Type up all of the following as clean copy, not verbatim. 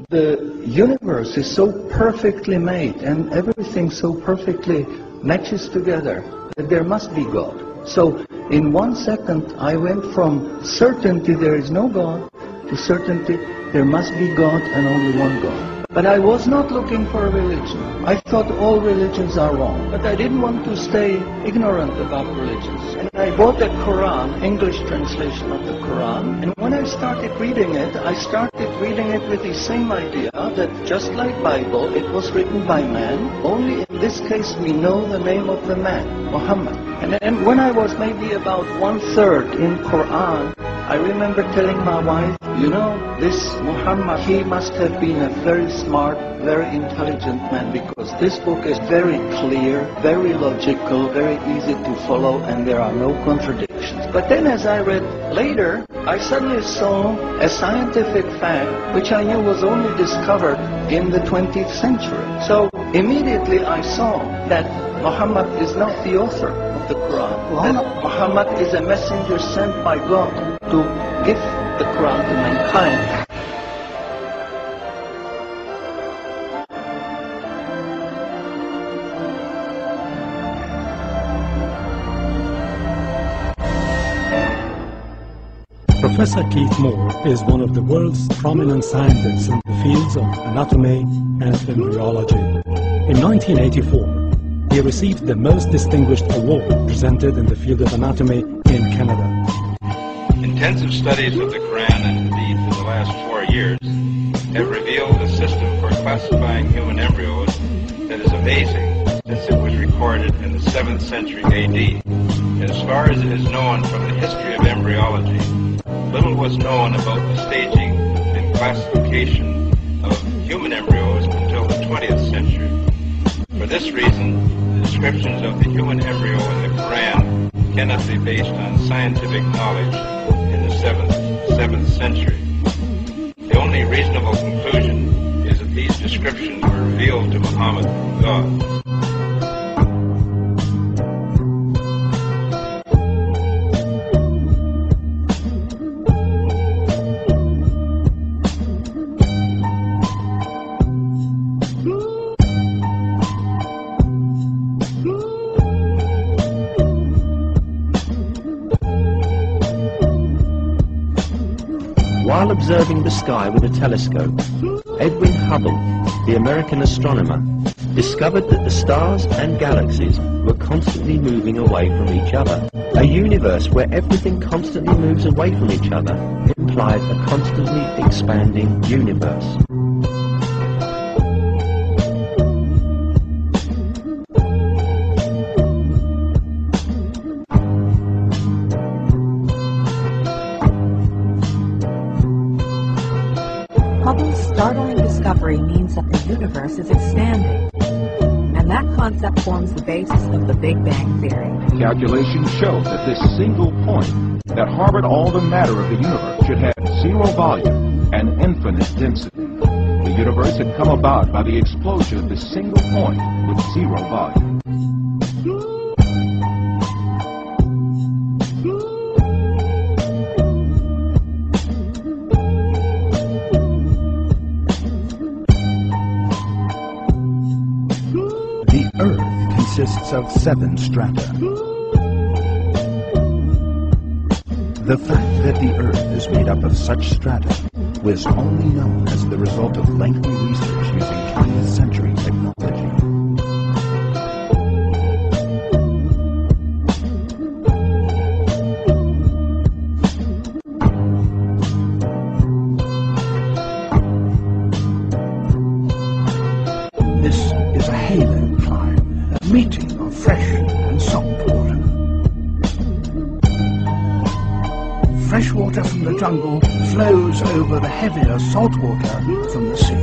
The universe is so perfectly made and everything so perfectly matches together that there must be God. So in 1 second I went from certainty there is no God to certainty there must be God and only one God. But I was not looking for a religion. I thought all religions are wrong. But I didn't want to stay ignorant about religions. And I bought a Quran, English translation of the Quran. And when I started reading it, I started reading it with the same idea that just like Bible, it was written by man. Only in this case we know the name of the man, Muhammad. And then when I was maybe about 1/3 in Quran, I remember telling my wife, you know, this Muhammad, he must have been a very smart, very intelligent man, because this book is very clear, very logical, very easy to follow, and there are no contradictions. But then as I read later, I suddenly saw a scientific fact which I knew was only discovered in the 20th century. So immediately I saw that Muhammad is not the author of the Quran, that Muhammad is a messenger sent by God to give the Quran to mankind. Professor Keith Moore is one of the world's prominent scientists in the fields of anatomy and embryology. In 1984, he received the most distinguished award presented in the field of anatomy in Canada. Intensive studies of the Quran and Hadith in the last 4 years have revealed a system for classifying human embryos that is amazing, since it was recorded in the 7th century AD. As far as it is known from the history of embryology, little was known about the staging and classification of human embryos until the 20th century. For this reason, the descriptions of the human embryo in the Quran cannot be based on scientific knowledge in the 7th century. The only reasonable conclusion is that these descriptions were revealed to Muhammad from God. While observing the sky with a telescope, Edwin Hubble, the American astronomer, discovered that the stars and galaxies were constantly moving away from each other. A universe where everything constantly moves away from each other implied a constantly expanding universe. Hubble's startling discovery means that the universe is expanding, and that concept forms the basis of the Big Bang Theory. Calculations show that this single point that harbored all the matter of the universe should have zero volume and infinite density. The universe had come about by the explosion of this single point with zero volume. Consists of 7 strata. The fact that the Earth is made up of such strata was only known as the result of lengthy research using 20th century technology. This is a halo climb, a meeting of fresh and salt water. Fresh water from the jungle flows over the heavier salt water from the sea.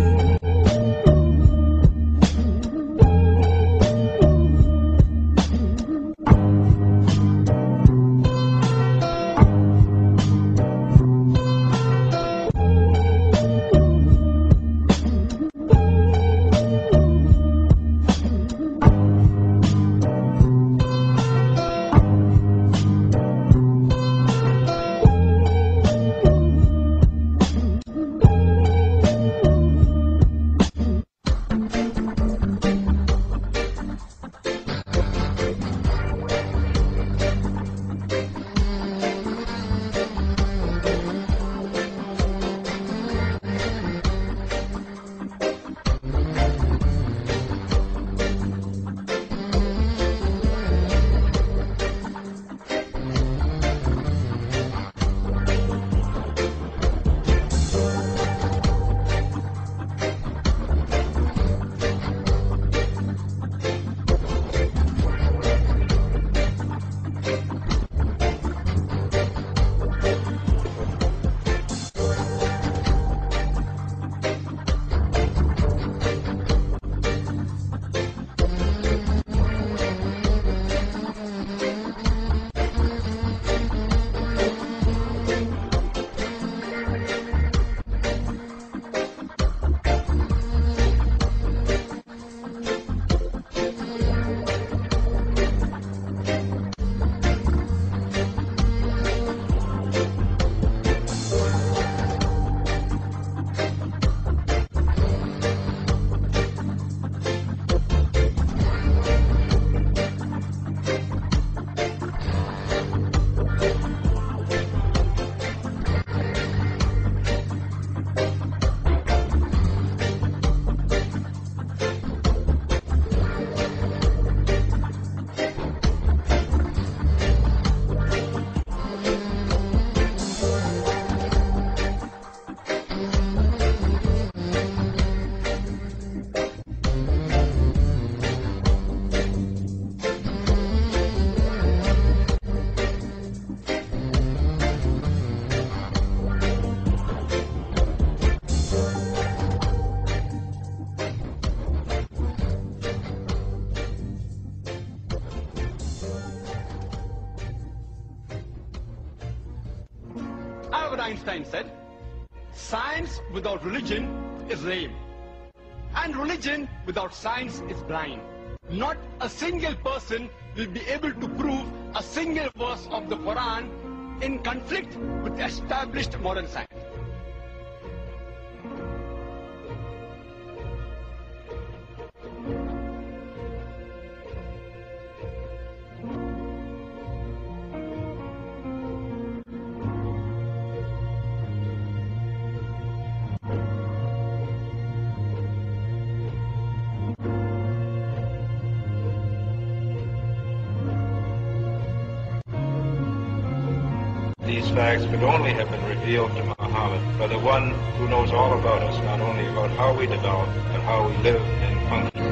Albert Einstein said, science without religion is lame, and religion without science is blind. Not a single person will be able to prove a single verse of the Quran in conflict with established modern science. These facts could only have been revealed to Muhammad by the one who knows all about us, not only about how we develop, but how we live and function.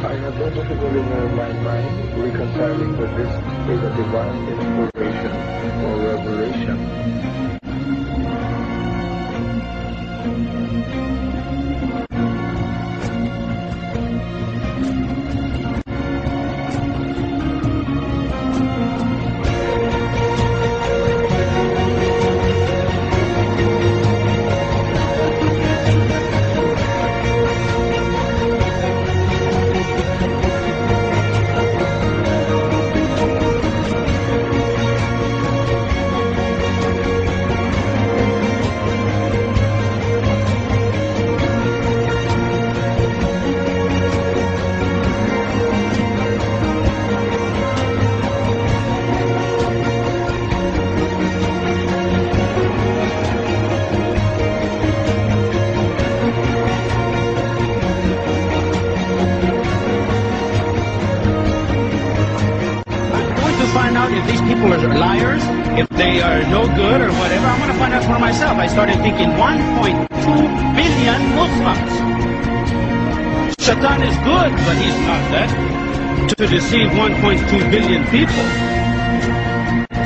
I have no difficulty in my mind reconciling that this is a divine inspiration or revelation. I started thinking 1.2 billion Muslims. Shaitan is good, but he's not that to deceive 1.2 billion people.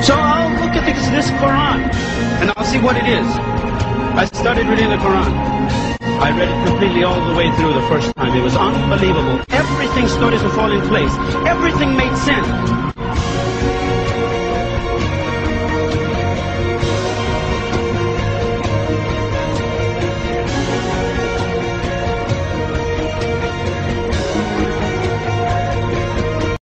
So I'll look at this Quran and I'll see what it is. I started reading the Quran. I read it completely all the way through the first time. It was unbelievable. Everything started to fall in place. Everything made sense.